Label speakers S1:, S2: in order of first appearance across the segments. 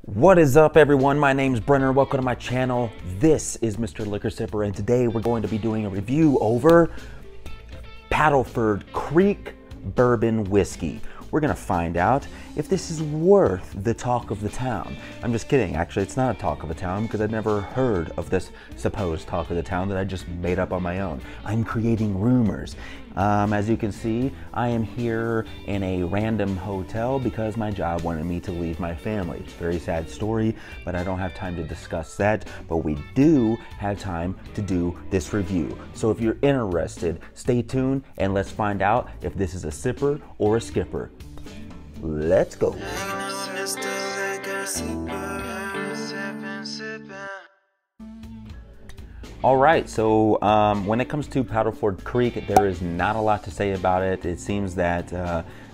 S1: What is up, everyone? My name's Brenner. Welcome to my channel. This is Mr. Liquor Sipper, and today we're going to be doing a review over Paddleford Creek Bourbon Whiskey. We're gonna find out if this is worth the talk of the town. I'm just kidding. Actually, it's not a talk of the town because I'd never heard of this supposed talk of the town that I just made up on my own. I'm creating rumors. As you can see, I am here in a random hotel because my job wanted me to leave my family. It's a very sad story, but I don't have time to discuss that. But we do have time to do this review. So if you're interested, stay tuned and let's find out if this is a sipper or a skipper. Let's go. All right, so when it comes to Paddleford Creek, there is not a lot to say about it. It seems that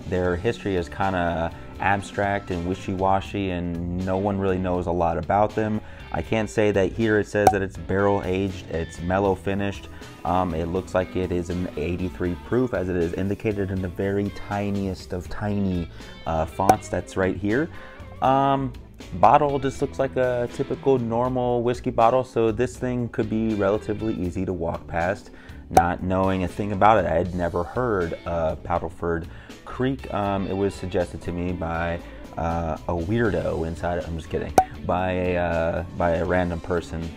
S1: their history is kind of abstract and wishy-washy, and no one really knows a lot about them. I can't say that here it says that it's barrel aged, it's mellow finished. It looks like it is an 83 proof, as it is indicated in the very tiniest of tiny fonts that's right here. Bottle just looks like a typical normal whiskey bottle, so this thing could be relatively easy to walk past, not knowing a thing about it. I had never heard of Paddleford Creek. It was suggested to me by a weirdo inside. I'm just kidding. By a random person.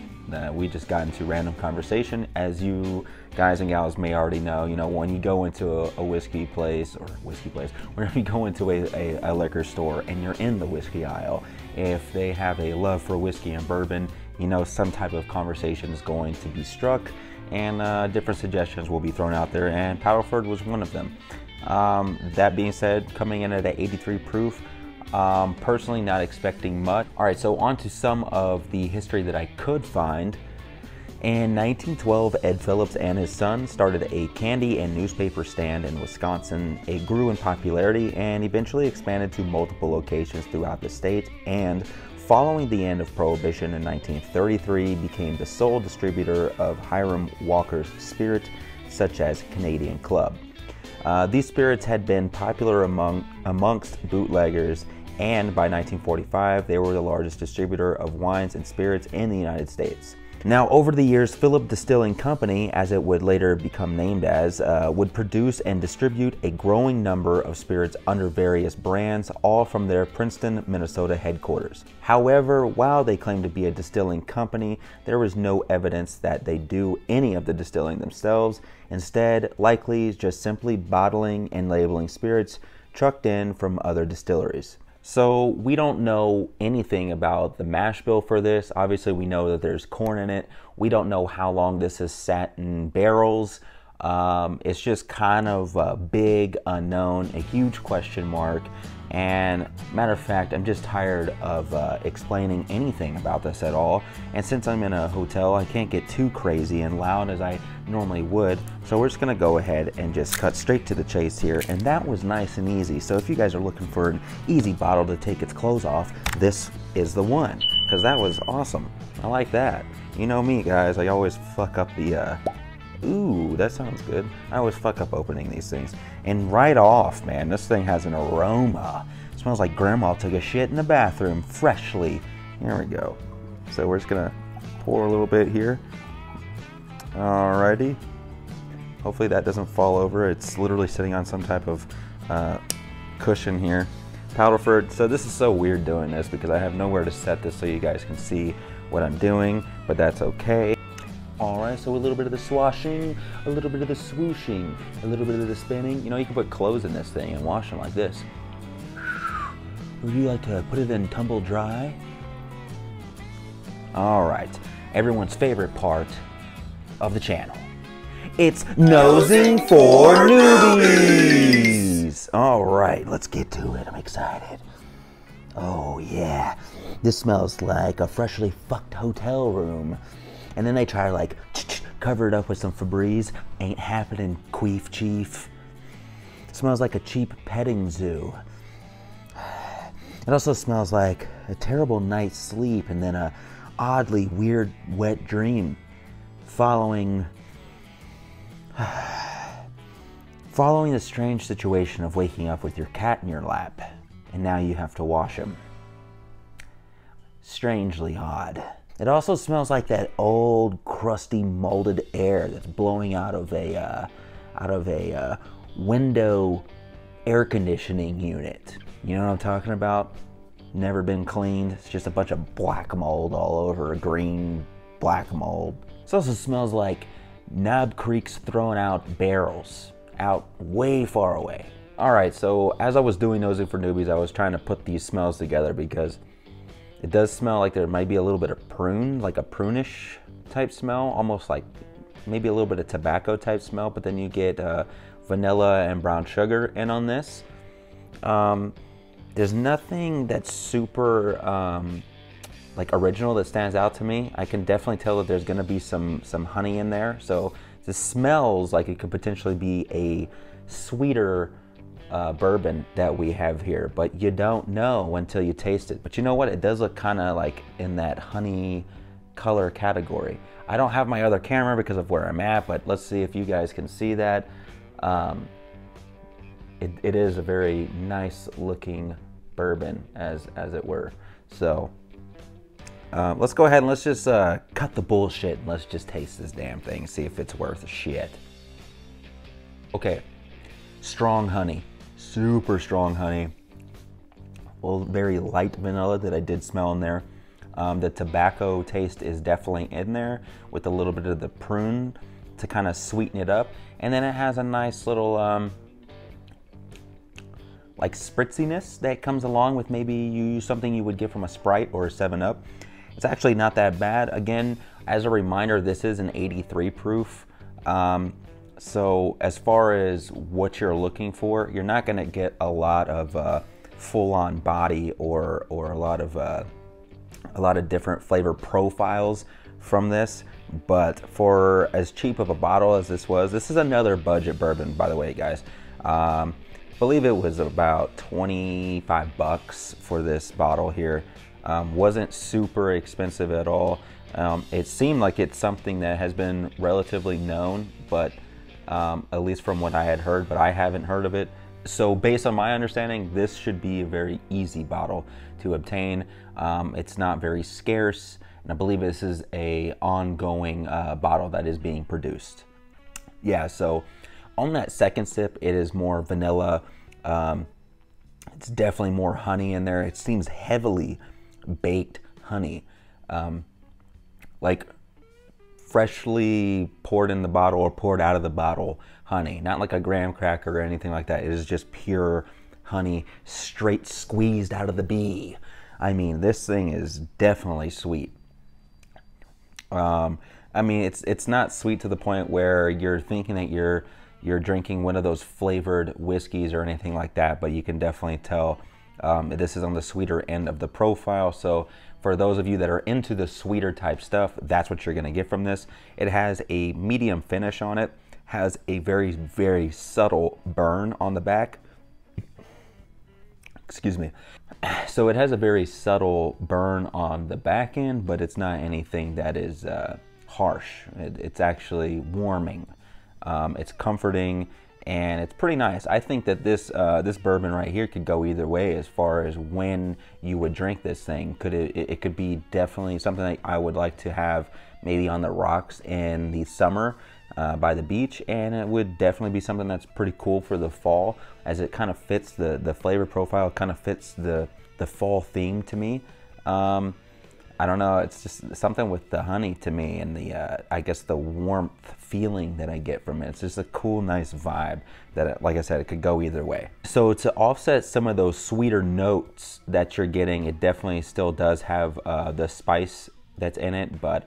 S1: We just got into random conversation. As you guys and gals may already know, you know, when you go into a whiskey place, whenever you go into a liquor store and you're in the whiskey aisle, if they have a love for whiskey and bourbon, you know, some type of conversation is going to be struck, and different suggestions will be thrown out there, and Paddleford was one of them. That being said, coming in at an 83 proof, personally not expecting much. All right, so on to some of the history that I could find. In 1912, Ed Phillips and his son started a candy and newspaper stand in Wisconsin. It grew in popularity and eventually expanded to multiple locations throughout the state, and following the end of Prohibition in 1933, became the sole distributor of Hiram Walker's spirit, such as Canadian Club. These spirits had been popular amongst bootleggers, and by 1945, they were the largest distributor of wines and spirits in the United States. Now, over the years, Phillip Distilling Company, as it would later become named as, would produce and distribute a growing number of spirits under various brands, all from their Princeton, Minnesota headquarters. However, while they claimed to be a distilling company, there was no evidence that they do any of the distilling themselves. Instead, likely just simply bottling and labeling spirits trucked in from other distilleries. So we don't know anything about the mash bill for this. Obviously, we know that there's corn in it. We don't know how long this has sat in barrels. It's just kind of a big unknown, a huge question mark. And matter of fact, I'm just tired of explaining anything about this at all. And since I'm in a hotel, I can't get too crazy and loud as I normally would. So we're just gonna go ahead and just cut straight to the chase here. And that was nice and easy. So if you guys are looking for an easy bottle to take its clothes off, this is the one, because that was awesome. I like that. You know me, guys, I always fuck up the, ooh, that sounds good. I always fuck up opening these things. And right off, man, this thing has an aroma. It smells like grandma took a shit in the bathroom freshly. Here we go. So we're just gonna pour a little bit here. Alrighty. Hopefully that doesn't fall over. It's literally sitting on some type of cushion here. Paddleford. So this is so weird doing this because I have nowhere to set this so you guys can see what I'm doing, but that's okay. Alright, so a little bit of the swashing, a little bit of the swooshing, a little bit of the spinning. You know, you can put clothes in this thing and wash them like this. Would you like to put it in tumble dry? Alright, everyone's favorite part of the channel. It's nosing for newbies! Alright, let's get to it. I'm excited. Oh yeah, this smells like a freshly fucked hotel room. And then they try to like cover it up with some Febreze. Ain't happening, queef chief. It smells like a cheap petting zoo. It also smells like a terrible night's sleep and then a oddly weird wet dream following the strange situation of waking up with your cat in your lap and now you have to wash him. strangely odd. It also smells like that old, crusty, molded air that's blowing out of a window air conditioning unit. You know what I'm talking about? Never been cleaned. It's just a bunch of black mold all over, green black mold. This also smells like Knob Creek's throwing out barrels out way far away. All right, so as I was doing Nosing for Newbies, I was trying to put these smells together because it does smell like there might be a little bit of prune, like a prunish type smell, almost like maybe a little bit of tobacco type smell, but then you get vanilla and brown sugar in on this. There's nothing that's super like original that stands out to me. I can definitely tell that there's gonna be some honey in there. So this smells like it could potentially be a sweeter bourbon that we have here, but you don't know until you taste it. But you know what? It does look kind of like in that honey color category. I don't have my other camera because of where I'm at, but let's see if you guys can see that. It is a very nice looking bourbon as it were. So let's go ahead and let's just cut the bullshit and let's just taste this damn thing and see if it's worth a shit. Okay, strong honey, super strong honey. Well, very light vanilla that I did smell in there. The tobacco taste is definitely in there with a little bit of the prune to kind of sweeten it up. And then it has a nice little like spritziness that comes along with maybe something you would get from a Sprite or a 7-Up. It's actually not that bad. Again, as a reminder, this is an 83 proof. So as far as what you're looking for, you're not gonna get a lot of full-on body or a lot of different flavor profiles from this. But for as cheap of a bottle as this was, this is another budget bourbon, by the way, guys. I believe it was about 25 bucks for this bottle here. Wasn't super expensive at all. It seemed like it's something that has been relatively known, but at least from what I had heard, but I haven't heard of it. So based on my understanding, this should be a very easy bottle to obtain. It's not very scarce, and I believe this is a ongoing bottle that is being produced. Yeah, so on that second sip, it is more vanilla. It's definitely more honey in there. It seems heavily baked honey, like freshly poured in the bottle or poured out of the bottle honey, not like a graham cracker or anything like that. It is just pure honey, straight squeezed out of the bee. I mean, this thing is definitely sweet. I mean, it's not sweet to the point where you're thinking that you're drinking one of those flavored whiskeys or anything like that, but you can definitely tell this is on the sweeter end of the profile. So for those of you that are into the sweeter type stuff, that's what you're gonna get from this. It has a medium finish on it, has a very, very subtle burn on the back. Excuse me. So it has a very subtle burn on the back end, but it's not anything that is harsh. It's actually warming. It's comforting, and it's pretty nice. I think that this bourbon right here could go either way as far as when you would drink this thing. It could be definitely something that I would like to have maybe on the rocks in the summer by the beach, and it would definitely be something that's pretty cool for the fall, as it kind of fits the flavor profile, kind of fits the fall theme to me. I don't know, it's just something with the honey to me, and the I guess the warmth feeling that I get from it. It's just a cool, nice vibe that, like I said, it could go either way. So to offset some of those sweeter notes that you're getting, it definitely still does have the spice that's in it, but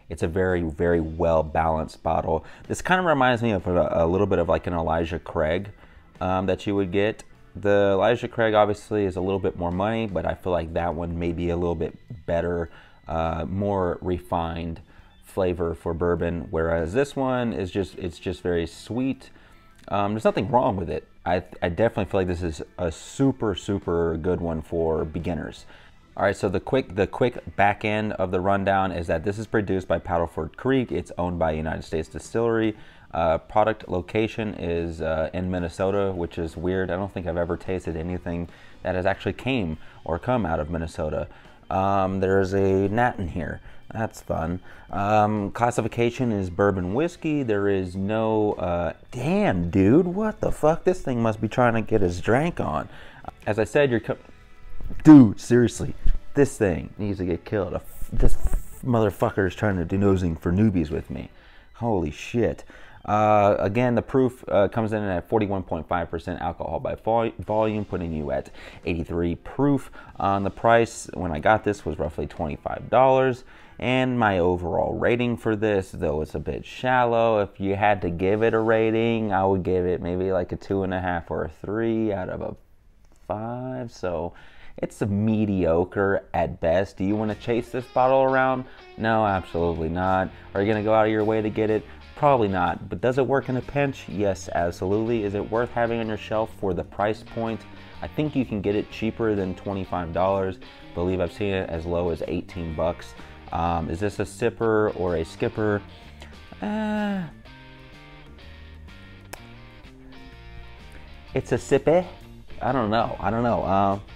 S1: it's a very, very well balanced bottle. This kind of reminds me of a little bit of like an Elijah Craig that you would get. The Elijah Craig obviously is a little bit more money, but I feel like that one may be a little bit better, more refined flavor for bourbon, whereas this one is just very sweet. There's nothing wrong with it. I definitely feel like this is a super, super good one for beginners. All right, so the quick back end of the rundown is that this is produced by Paddleford Creek. It's owned by United States Distillery. Product location is in Minnesota, which is weird. I don't think I've ever tasted anything that has actually come out of Minnesota. There's a gnat in here. That's fun. Classification is bourbon whiskey. There is no, damn dude, what the fuck? This thing must be trying to get his drank on. As I said, dude, seriously, this thing needs to get killed. This motherfucker is trying to do nosing for newbies with me. Holy shit. Again, the proof comes in at 41.5% alcohol by volume, putting you at 83 proof. The price when I got this was roughly $25. And my overall rating for this, though it's a bit shallow, if you had to give it a rating, I would give it maybe like a 2.5 or a 3 out of a 5. So it's a mediocre at best. Do you want to chase this bottle around? No, absolutely not. Are you going to go out of your way to get it? Probably not. But does it work in a pinch? Yes, absolutely. Is it worth having on your shelf for the price point? I think you can get it cheaper than $25. I believe I've seen it as low as 18 bucks. Is this a sipper or a skipper? It's a sippy. I don't know.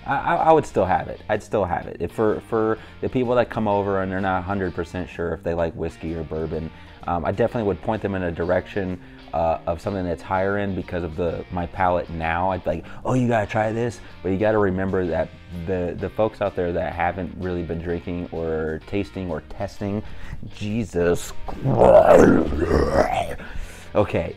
S1: I would still have it. I'd still have it. If for the people that come over and they're not 100% sure if they like whiskey or bourbon, I definitely would point them in a direction of something that's higher end because of my palate now. I'd be like, oh, you gotta try this, but you gotta remember that the folks out there that haven't really been drinking or tasting or testing, Jesus Christ. Okay.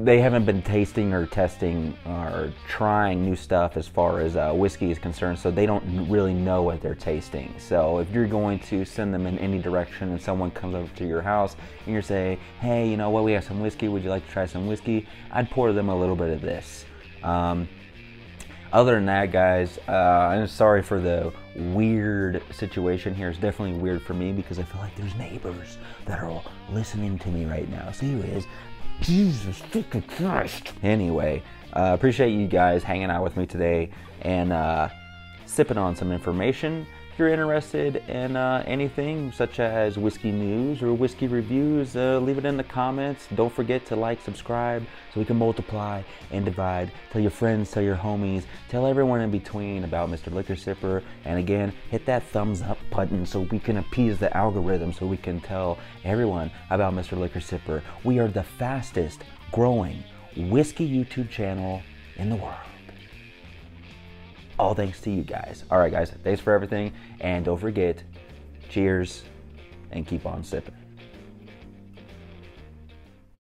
S1: They haven't been tasting or testing or trying new stuff as far as whiskey is concerned, so they don't really know what they're tasting. So if you're going to send them in any direction and someone comes over to your house and you're saying, hey, you know what, we have some whiskey, would you like to try some whiskey? I'd pour them a little bit of this. Other than that, guys, I'm sorry for the weird situation here. It's definitely weird for me because I feel like there's neighbors that are all listening to me right now. So anyways, Jesus fucking Christ. Anyway, appreciate you guys hanging out with me today and sipping on some information. If you're interested in anything such as whiskey news or whiskey reviews, leave it in the comments. Don't forget to like, subscribe, so we can multiply and divide. Tell your friends, tell your homies, tell everyone in between about Mr. Liquor Sipper. And again, hit that thumbs up button so we can appease the algorithm, so we can tell everyone about Mr. Liquor Sipper. We are the fastest growing whiskey YouTube channel in the world. All thanks to you guys. All right, guys, thanks for everything. And don't forget, cheers and keep on sipping.